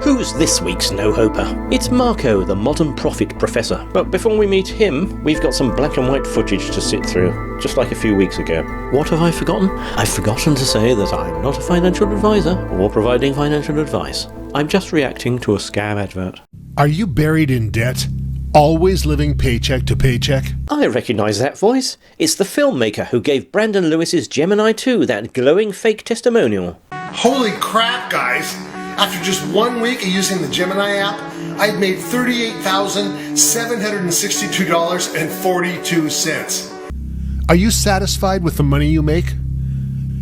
Who's this week's no-hoper? It's Marco, the modern profit professor. But before we meet him, we've got some black and white footage to sit through, just like a few weeks ago. What have I forgotten? I've forgotten to say that I'm not a financial advisor or providing financial advice. I'm just reacting to a scam advert. Are you buried in debt? Always living paycheck to paycheck? I recognise that voice. It's the filmmaker who gave Brandon Lewis's Gemini 2 that glowing fake testimonial. Holy crap, guys! After just 1 week of using the Gemini app, I'd made $38,762.42. Are you satisfied with the money you make?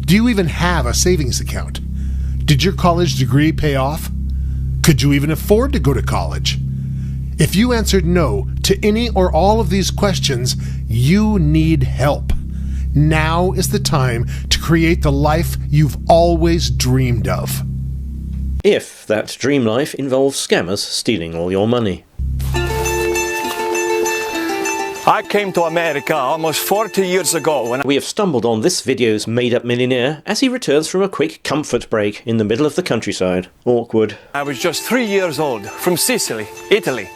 Do you even have a savings account? Did your college degree pay off? Could you even afford to go to college? If you answered no to any or all of these questions, you need help. Now is the time to create the life you've always dreamed of. If that dream life involves scammers stealing all your money. I came to America almost 40 years ago when We have stumbled on this video's made-up millionaire as he returns from a quick comfort break in the middle of the countryside. Awkward. I was just 3 years old, from Sicily, Italy.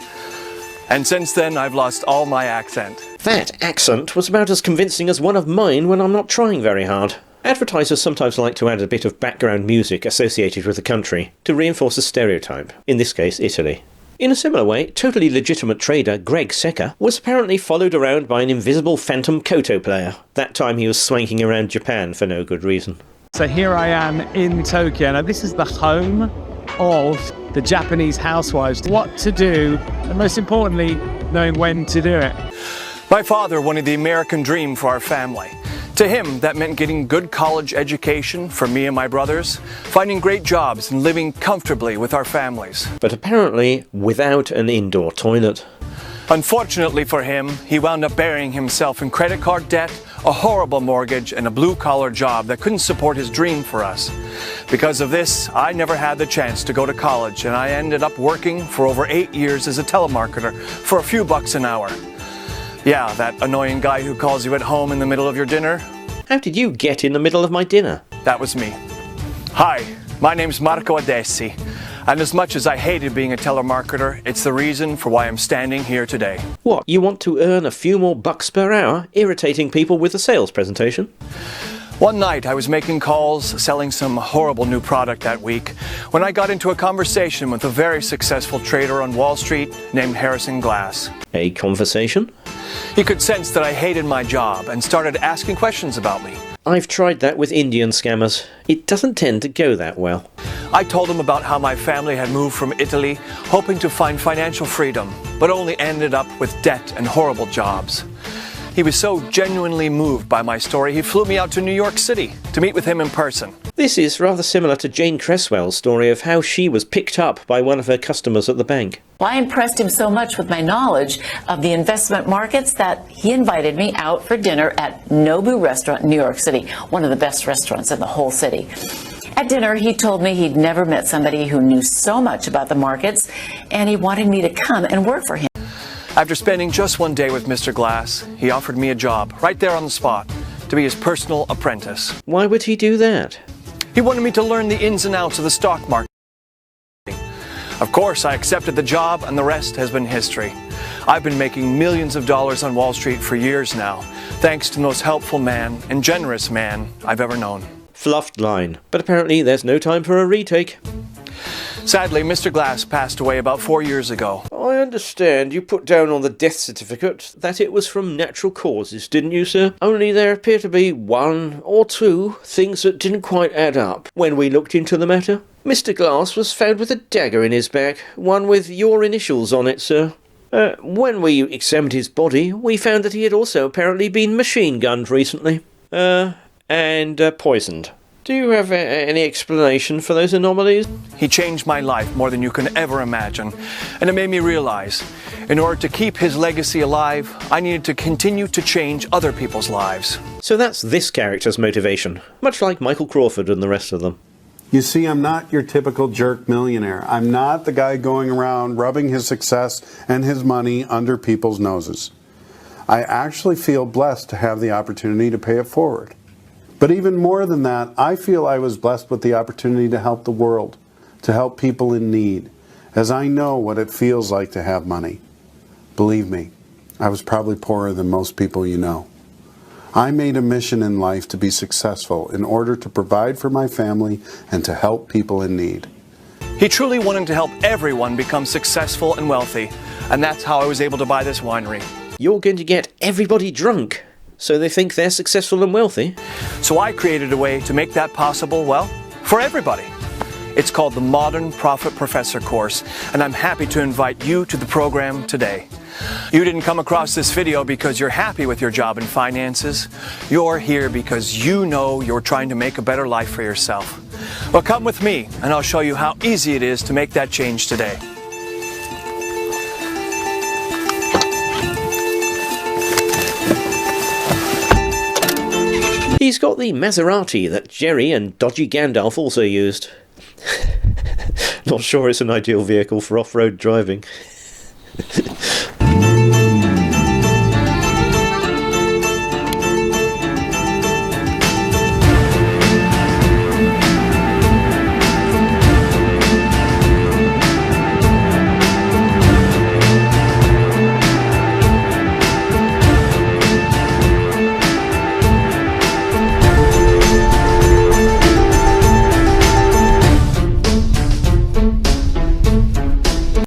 And since then I've lost all my accent. That accent was about as convincing as one of mine when I'm not trying very hard. Advertisers sometimes like to add a bit of background music associated with the country to reinforce a stereotype, in this case Italy. In a similar way, totally legitimate trader Greg Secker was apparently followed around by an invisible phantom koto player. That time he was swanking around Japan for no good reason. So here I am in Tokyo. Now this is the home of the Japanese housewives. What to do, and most importantly, knowing when to do it. My father wanted the American dream for our family. To him, that meant getting good college education for me and my brothers, finding great jobs and living comfortably with our families. But apparently without an indoor toilet. Unfortunately for him, he wound up burying himself in credit card debt, a horrible mortgage, and a blue-collar job that couldn't support his dream for us. Because of this, I never had the chance to go to college, and I ended up working for over 8 years as a telemarketer for a few bucks an hour. Yeah, that annoying guy who calls you at home in the middle of your dinner. How did you get in the middle of my dinner? That was me. Hi, my name's Marco Adessi, and as much as I hated being a telemarketer, it's the reason for why I'm standing here today. What, you want to earn a few more bucks per hour, irritating people with a sales presentation? One night I was making calls, selling some horrible new product that week, when I got into a conversation with a very successful trader on Wall Street named Harrison Glass. A conversation? He could sense that I hated my job and started asking questions about me. I've tried that with Indian scammers. It doesn't tend to go that well. I told him about how my family had moved from Italy, hoping to find financial freedom, but only ended up with debt and horrible jobs. He was so genuinely moved by my story, he flew me out to New York City to meet with him in person. This is rather similar to Jane Cresswell's story of how she was picked up by one of her customers at the bank. Well, I impressed him so much with my knowledge of the investment markets that he invited me out for dinner at Nobu Restaurant in New York City, one of the best restaurants in the whole city. At dinner, he told me he'd never met somebody who knew so much about the markets, and he wanted me to come and work for him. After spending just one day with Mr. Glass, he offered me a job right there on the spot to be his personal apprentice. Why would he do that? He wanted me to learn the ins and outs of the stock market. Of course, I accepted the job, and the rest has been history. I've been making millions of dollars on Wall Street for years now, thanks to the most helpful man and generous man I've ever known. Fluffed line. But apparently there's no time for a retake. Sadly, Mr. Glass passed away about 4 years ago. I understand you put down on the death certificate that it was from natural causes, didn't you, sir? Only there appear to be one or two things that didn't quite add up when we looked into the matter. Mr. Glass was found with a dagger in his back, one with your initials on it, sir. When we examined his body, we found that he had also apparently been machine-gunned recently. And poisoned. Do you have any explanation for those anomalies? He changed my life more than you can ever imagine, and it made me realize, in order to keep his legacy alive, I needed to continue to change other people's lives. So that's this character's motivation, much like Michael Crawford and the rest of them. You see, I'm not your typical jerk millionaire. I'm not the guy going around rubbing his success and his money under people's noses. I actually feel blessed to have the opportunity to pay it forward. But even more than that, I feel I was blessed with the opportunity to help the world, to help people in need, as I know what it feels like to have money. Believe me, I was probably poorer than most people you know. I made a mission in life to be successful in order to provide for my family and to help people in need. He truly wanted to help everyone become successful and wealthy, and that's how I was able to buy this winery. You're going to get everybody drunk, so they think they're successful and wealthy? So I created a way to make that possible, well, for everybody. It's called the Modern Profit Professor course, and I'm happy to invite you to the program today. You didn't come across this video because you're happy with your job and finances. You're here because you know you're trying to make a better life for yourself. Well, come with me, and I'll show you how easy it is to make that change today. He's got the Maserati that Jerry and Dodgy Gandalf also used. Not sure it's an ideal vehicle for off-road driving.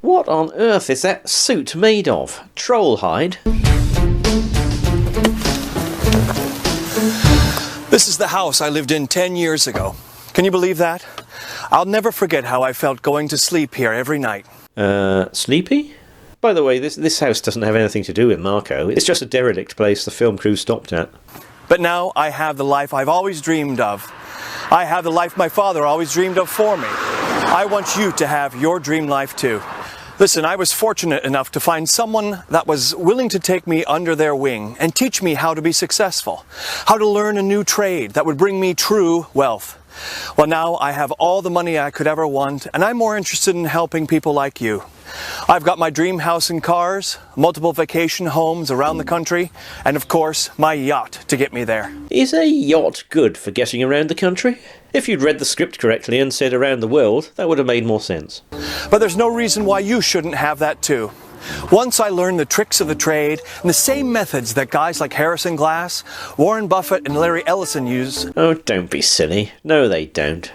What on earth is that suit made of? Troll hide? This is the house I lived in 10 years ago. Can you believe that? I'll never forget how I felt going to sleep here every night. Sleepy? By the way, this house doesn't have anything to do with Marco. It's just a derelict place the film crew stopped at. But now I have the life I've always dreamed of. I have the life my father always dreamed of for me. I want you to have your dream life too. Listen, I was fortunate enough to find someone that was willing to take me under their wing and teach me how to be successful, how to learn a new trade that would bring me true wealth. Well, now I have all the money I could ever want, and I'm more interested in helping people like you. I've got my dream house and cars, multiple vacation homes around the country, and of course, my yacht to get me there. Is a yacht good for getting around the country? If you'd read the script correctly and said around the world, that would have made more sense. But there's no reason why you shouldn't have that too. Once I learned the tricks of the trade and the same methods that guys like Harrison Glass, Warren Buffett and Larry Ellison use. Oh, don't be silly. No, they don't.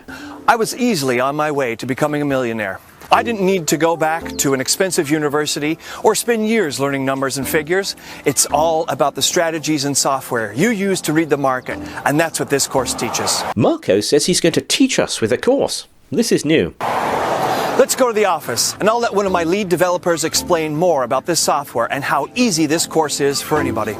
I was easily on my way to becoming a millionaire. I didn't need to go back to an expensive university or spend years learning numbers and figures. It's all about the strategies and software you use to read the market, and that's what this course teaches. Marco says he's going to teach us with a course. This is new. Let's go to the office, and I'll let one of my lead developers explain more about this software and how easy this course is for anybody.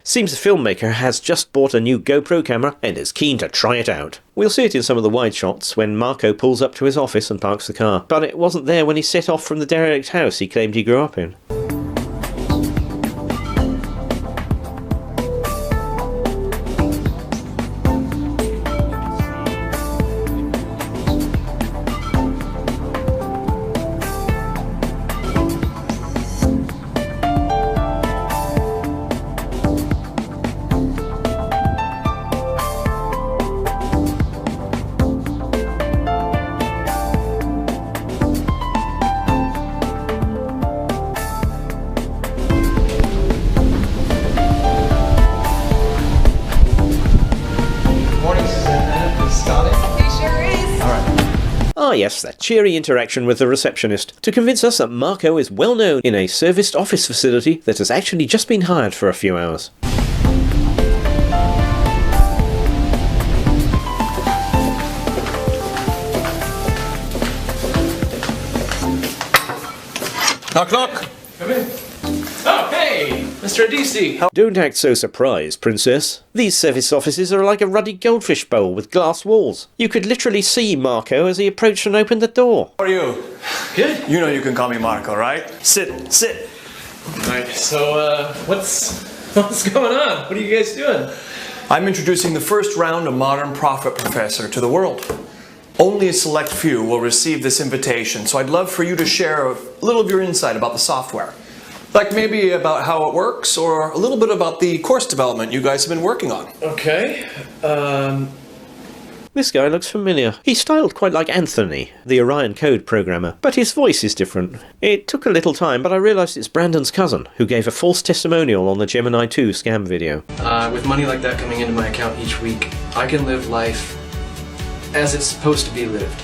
Seems the filmmaker has just bought a new GoPro camera and is keen to try it out. We'll see it in some of the wide shots when Marco pulls up to his office and parks the car, but it wasn't there when he set off from the derelict house he claimed he grew up in. Ah yes, that cheery interaction with the receptionist to convince us that Marco is well known in a serviced office facility that has actually just been hired for a few hours. Knock, knock. Come in. Oh, hey, Mr. Adisi. Don't act so surprised, Princess. These service offices are like a ruddy goldfish bowl with glass walls. You could literally see Marco as he approached and opened the door. How are you? Good. You know you can call me Marco, right? Sit, sit. All right. So, what's going on? What are you guys doing? I'm introducing the first round of Modern Profit Professor to the world. Only a select few will receive this invitation, so I'd love for you to share a little of your insight about the software. Like maybe about how it works, or a little bit about the course development you guys have been working on. Okay. This guy looks familiar. He's styled quite like Anthony, the Orion Code programmer, but his voice is different. It took a little time, but I realised it's Brandon's cousin, who gave a false testimonial on the Gemini 2 scam video. With money like that coming into my account each week, I can live life as it's supposed to be lived.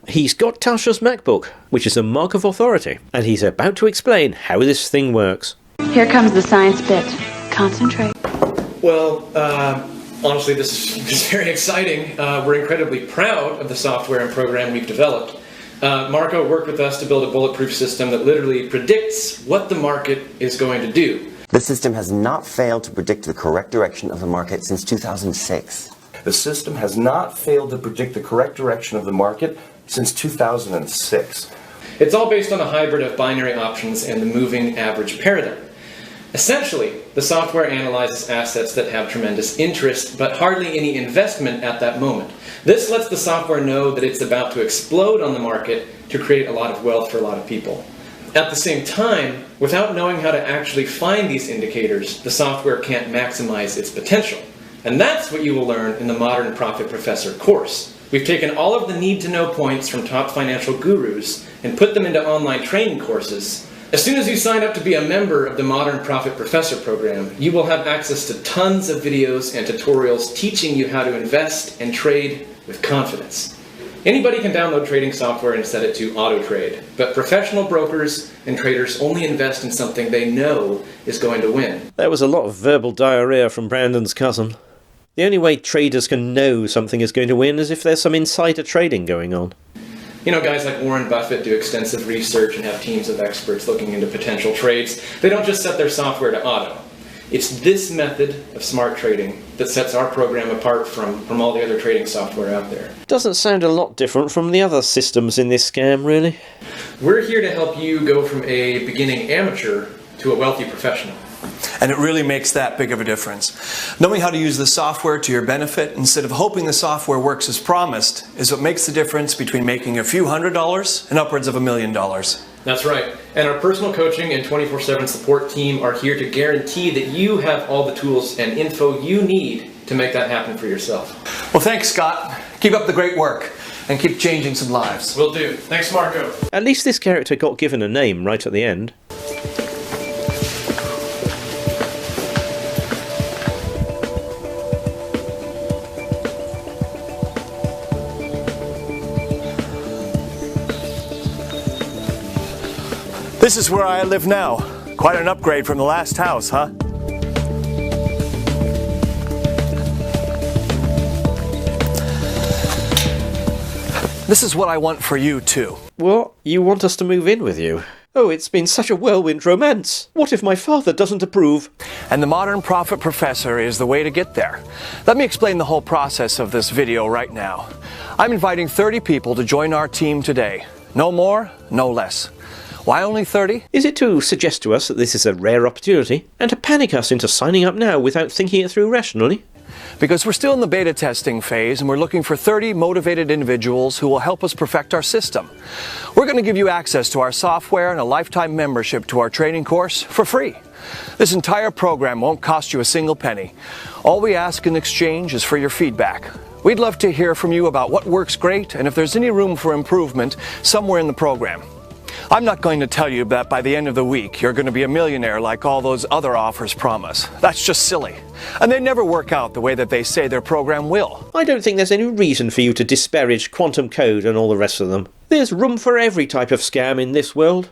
He's got Tasha's MacBook, which is a mark of authority, and he's about to explain how this thing works. Here comes the science bit. Concentrate. Well, honestly, this is very exciting. We're incredibly proud of the software and program we've developed. Marco worked with us to build a bulletproof system that literally predicts what the market is going to do. The system has not failed to predict the correct direction of the market since 2006. The system has not failed to predict the correct direction of the market since 2006. It's all based on a hybrid of binary options and the moving average paradigm. Essentially, the software analyzes assets that have tremendous interest, but hardly any investment at that moment. This lets the software know that it's about to explode on the market to create a lot of wealth for a lot of people. At the same time, without knowing how to actually find these indicators, the software can't maximize its potential. And that's what you will learn in the Modern Profit Professor course. We've taken all of the need-to-know points from top financial gurus and put them into online training courses. As soon as you sign up to be a member of the Modern Profit Professor program, you will have access to tons of videos and tutorials teaching you how to invest and trade with confidence. Anybody can download trading software and set it to auto-trade, but professional brokers and traders only invest in something they know is going to win. There was a lot of verbal diarrhea from Brandon's cousin. The only way traders can know something is going to win is if there's some insider trading going on. You know, guys like Warren Buffett do extensive research and have teams of experts looking into potential trades. They don't just set their software to auto. It's this method of smart trading that sets our program apart from all the other trading software out there. Doesn't sound a lot different from the other systems in this scam, really. We're here to help you go from a beginning amateur to a wealthy professional. And it really makes that big of a difference. Knowing how to use the software to your benefit instead of hoping the software works as promised is what makes the difference between making a few $100s and upwards of $1 million. That's right. And our personal coaching and 24/7 support team are here to guarantee that you have all the tools and info you need to make that happen for yourself. Well, thanks, Scott. Keep up the great work and keep changing some lives. Will do. Thanks, Marco. At least this character got given a name right at the end. This is where I live now. Quite an upgrade from the last house, huh? This is what I want for you, too. What? You want us to move in with you? Oh, it's been such a whirlwind romance. What if my father doesn't approve? And the Modern Profit Professor is the way to get there. Let me explain the whole process of this video right now. I'm inviting 30 people to join our team today. No more, no less. Why only 30? Is it to suggest to us that this is a rare opportunity, and to panic us into signing up now without thinking it through rationally? Because we're still in the beta testing phase and we're looking for 30 motivated individuals who will help us perfect our system. We're going to give you access to our software and a lifetime membership to our training course for free. This entire program won't cost you a single penny. All we ask in exchange is for your feedback. We'd love to hear from you about what works great and if there's any room for improvement somewhere in the program. I'm not going to tell you that by the end of the week you're going to be a millionaire like all those other offers promise. That's just silly. And they never work out the way that they say their program will. I don't think there's any reason for you to disparage quantum code and all the rest of them. There's room for every type of scam in this world.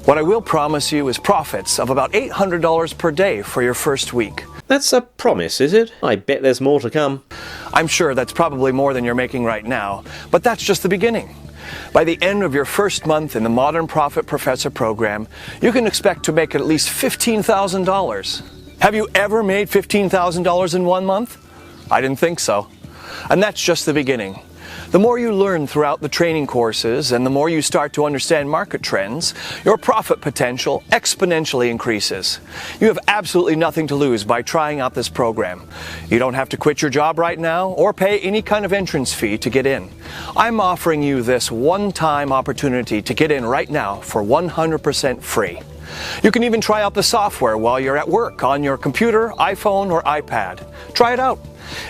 What I will promise you is profits of about $800 per day for your first week. That's a promise, is it? I bet there's more to come. I'm sure that's probably more than you're making right now, but that's just the beginning. By the end of your first month in the Modern Profit Professor program, you can expect to make at least $15,000. Have you ever made $15,000 in 1 month? I didn't think so. And that's just the beginning. The more you learn throughout the training courses and the more you start to understand market trends, your profit potential exponentially increases. You have absolutely nothing to lose by trying out this program. You don't have to quit your job right now or pay any kind of entrance fee to get in. I'm offering you this one-time opportunity to get in right now for 100% free. You can even try out the software while you're at work on your computer, iPhone, or iPad. Try it out.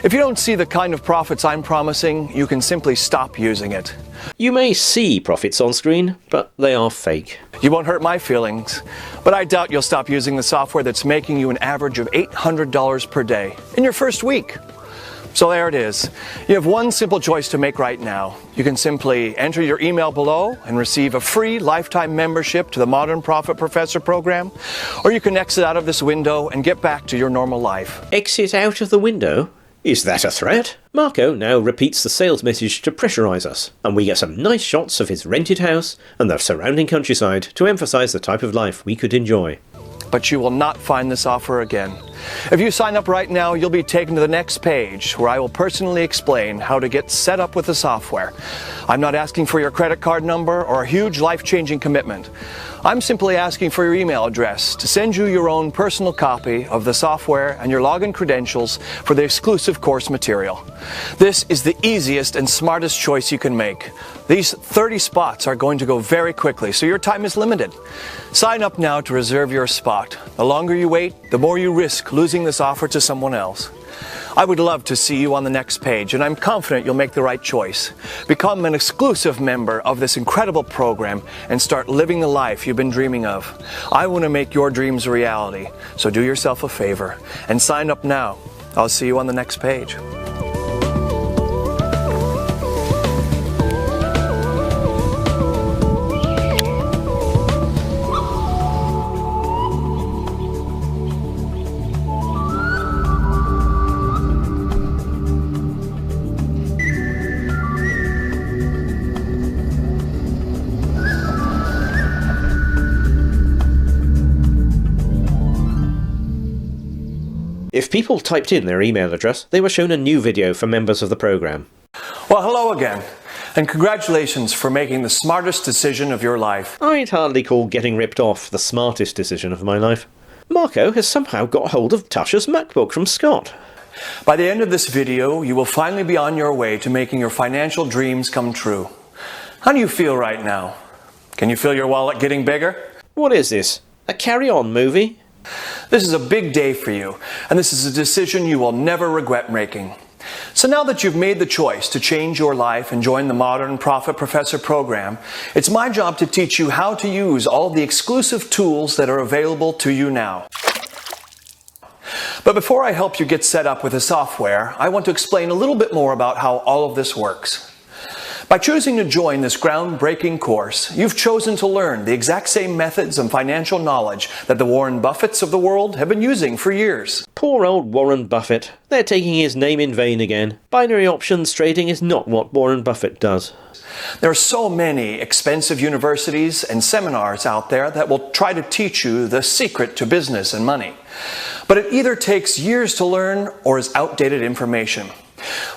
If you don't see the kind of profits I'm promising, you can simply stop using it. You may see profits on screen, but they are fake. You won't hurt my feelings, but I doubt you'll stop using the software that's making you an average of $800 per day in your first week. So there it is. You have one simple choice to make right now. You can simply enter your email below and receive a free lifetime membership to the Modern Profit Professor program, or you can exit out of this window and get back to your normal life. Exit out of the window? Is that a threat? Marco now repeats the sales message to pressurise us, and we get some nice shots of his rented house and the surrounding countryside to emphasise the type of life we could enjoy. But you will not find this offer again. If you sign up right now, you'll be taken to the next page where I will personally explain how to get set up with the software. I'm not asking for your credit card number or a huge life-changing commitment. I'm simply asking for your email address to send you your own personal copy of the software and your login credentials for the exclusive course material. This is the easiest and smartest choice you can make. These 30 spots are going to go very quickly, so your time is limited. Sign up now to reserve your spot. The longer you wait, the more you risk losing this offer to someone else. I would love to see you on the next page, and I'm confident you'll make the right choice. Become an exclusive member of this incredible program and start living the life you've been dreaming of. I want to make your dreams a reality, so do yourself a favor and sign up now. I'll see you on the next page. If people typed in their email address, they were shown a new video for members of the program. Well, hello again, and congratulations for making the smartest decision of your life. I'd hardly call getting ripped off the smartest decision of my life. Marco has somehow got hold of Tasha's MacBook from Scott. By the end of this video, you will finally be on your way to making your financial dreams come true. How do you feel right now? Can you feel your wallet getting bigger? What is this? A carry-on movie? This is a big day for you, and this is a decision you will never regret making. So now that you've made the choice to change your life and join the Modern Profit Professor program, it's my job to teach you how to use all the exclusive tools that are available to you now. But before I help you get set up with the software, I want to explain a little bit more about how all of this works. By choosing to join this groundbreaking course, you've chosen to learn the exact same methods and financial knowledge that the Warren Buffetts of the world have been using for years. Poor old Warren Buffett. They're taking his name in vain again. Binary options trading is not what Warren Buffett does. There are so many expensive universities and seminars out there that will try to teach you the secret to business and money. But it either takes years to learn or is outdated information.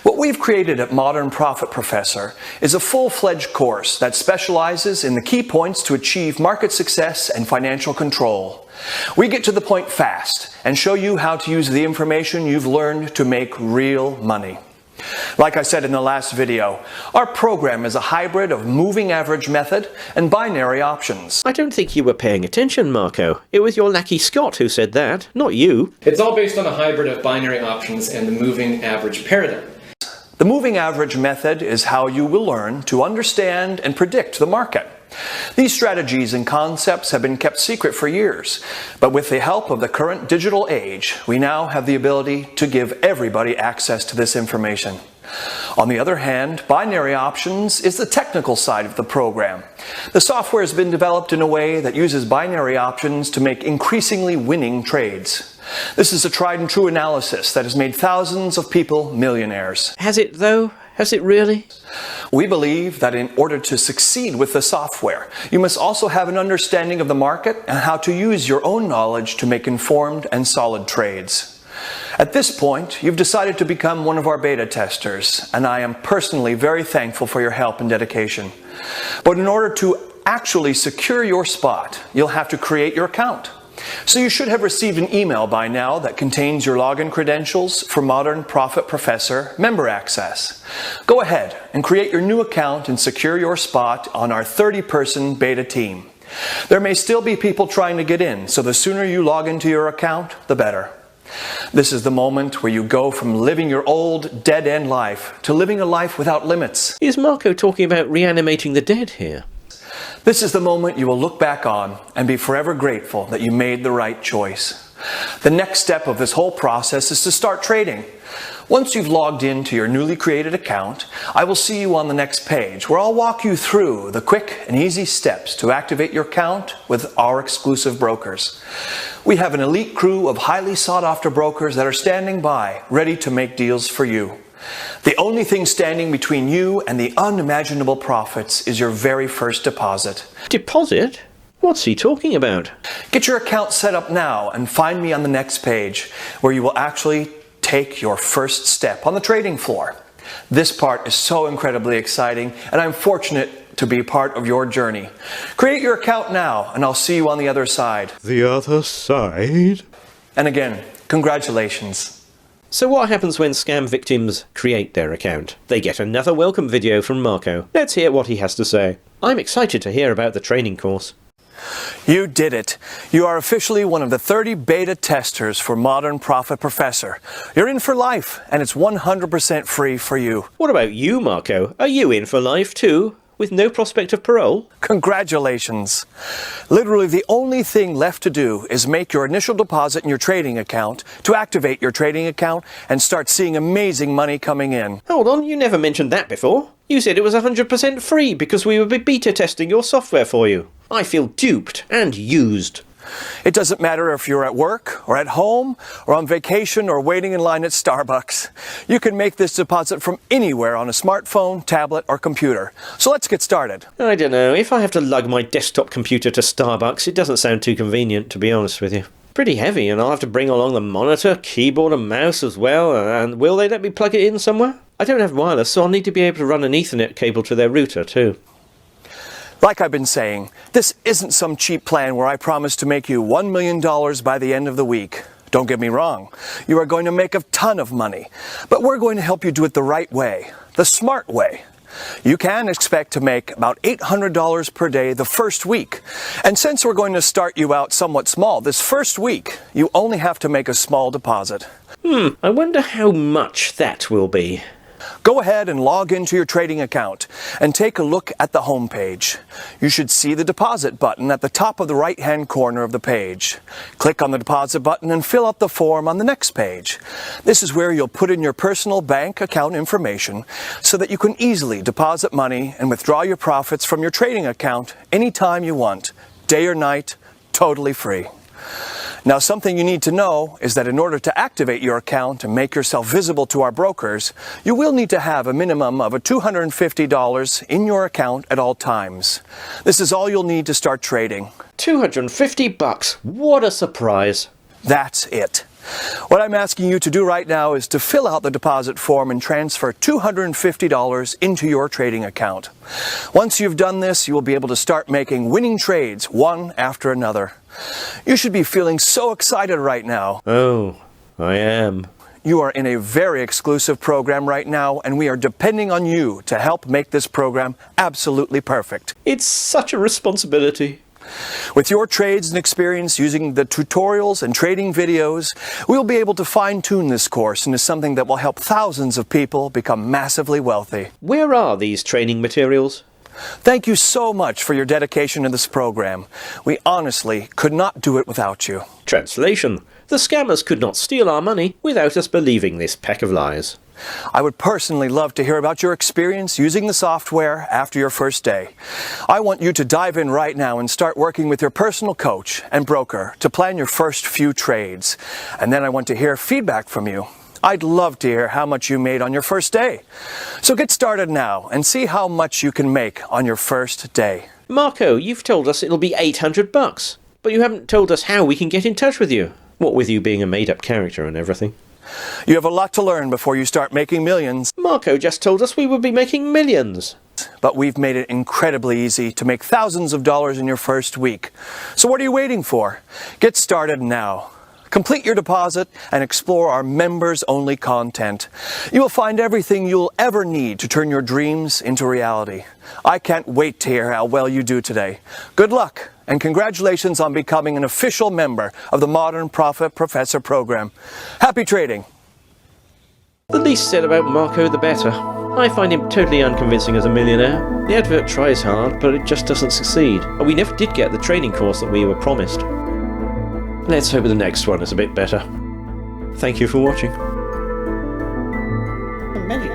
What we've created at Modern Profit Professor is a full-fledged course that specializes in the key points to achieve market success and financial control. We get to the point fast and show you how to use the information you've learned to make real money. Like I said in the last video, our program is a hybrid of moving average method and binary options. I don't think you were paying attention, Marco. It was your lackey Scott who said that, not you. It's all based on a hybrid of binary options and the moving average paradigm. The moving average method is how you will learn to understand and predict the market. These strategies and concepts have been kept secret for years, but with the help of the current digital age, we now have the ability to give everybody access to this information. On the other hand, binary options is the technical side of the program. The software has been developed in a way that uses binary options to make increasingly winning trades. This is a tried and true analysis that has made thousands of people millionaires. Has it though? Has it really? We believe that in order to succeed with the software, you must also have an understanding of the market and how to use your own knowledge to make informed and solid trades. At this point, you've decided to become one of our beta testers, and I am personally very thankful for your help and dedication. But in order to actually secure your spot, you'll have to create your account. So you should have received an email by now that contains your login credentials for Modern Profit Professor member access. Go ahead and create your new account and secure your spot on our 30-person beta team. There may still be people trying to get in, so the sooner you log into your account, the better. This is the moment where you go from living your old dead-end life to living a life without limits. Is Marco talking about reanimating the dead here? This is the moment you will look back on and be forever grateful that you made the right choice. The next step of this whole process is to start trading. Once you've logged into your newly created account, I will see you on the next page where I'll walk you through the quick and easy steps to activate your account with our exclusive brokers. We have an elite crew of highly sought-after brokers that are standing by, ready to make deals for you. The only thing standing between you and the unimaginable profits is your very first deposit. Deposit? What's he talking about? Get your account set up now and find me on the next page where you will actually take your first step on the trading floor. This part is so incredibly exciting, and I'm fortunate to be part of your journey. Create your account now, and I'll see you on the other side. The other side? And again, congratulations. So what happens when scam victims create their account? They get another welcome video from Marco. Let's hear what he has to say. I'm excited to hear about the training course. You did it. You are officially one of the 30 beta testers for Modern Profit Professor. You're in for life, and it's 100% free for you. What about you, Marco? Are you in for life too, with no prospect of parole? Congratulations. Literally the only thing left to do is make your initial deposit in your trading account, to activate your trading account, and start seeing amazing money coming in. Hold on, you never mentioned that before. You said it was 100% free because we would be beta testing your software for you. I feel duped and used. It doesn't matter if you're at work or at home or on vacation or waiting in line at Starbucks. You can make this deposit from anywhere on a smartphone, tablet, or computer. So let's get started. I don't know, if I have to lug my desktop computer to Starbucks, it doesn't sound too convenient, to be honest with you. Pretty heavy, and I'll have to bring along the monitor, keyboard and mouse as well, and will they let me plug it in somewhere? I don't have wireless, so I'll need to be able to run an Ethernet cable to their router too. Like I've been saying, this isn't some cheap plan where I promise to make you $1 million by the end of the week. Don't get me wrong, you are going to make a ton of money, but we're going to help you do it the right way, the smart way. You can expect to make about $800 per day the first week. And since we're going to start you out somewhat small, this first week, you only have to make a small deposit. I wonder how much that will be. Go ahead and log into your trading account and take a look at the home page. You should see the deposit button at the top of the right-hand corner of the page. Click on the deposit button and fill out the form on the next page. This is where you'll put in your personal bank account information so that you can easily deposit money and withdraw your profits from your trading account anytime you want, day or night, totally free. Now, something you need to know is that in order to activate your account and make yourself visible to our brokers, you will need to have a minimum of $250 in your account at all times. This is all you'll need to start trading. $250? What a surprise. That's it. What I'm asking you to do right now is to fill out the deposit form and transfer $250 into your trading account. Once you've done this, you will be able to start making winning trades one after another. You should be feeling so excited right now. Oh, I am. You are in a very exclusive program right now, and we are depending on you to help make this program absolutely perfect. It's such a responsibility. With your trades and experience using the tutorials and trading videos, we'll be able to fine-tune this course into something that will help thousands of people become massively wealthy. Where are these training materials? Thank you so much for your dedication to this program. We honestly could not do it without you. Translation: the scammers could not steal our money without us believing this pack of lies. I would personally love to hear about your experience using the software after your first day. I want you to dive in right now and start working with your personal coach and broker to plan your first few trades. And then I want to hear feedback from you. I'd love to hear how much you made on your first day. So get started now and see how much you can make on your first day. Marco, you've told us it'll be $800, but you haven't told us how we can get in touch with you. What with you being a made-up character and everything. You have a lot to learn before you start making millions. Marco just told us we would be making millions. But we've made it incredibly easy to make thousands of dollars in your first week. So what are you waiting for? Get started now. Complete your deposit and explore our members-only content. You will find everything you'll ever need to turn your dreams into reality. I can't wait to hear how well you do today. Good luck, and congratulations on becoming an official member of the Modern Profit Professor program. Happy trading! The least said about Marco, the better. I find him totally unconvincing as a millionaire. The advert tries hard, but it just doesn't succeed. And we never did get the training course that we were promised. Let's hope the next one is a bit better. Thank you for watching. Many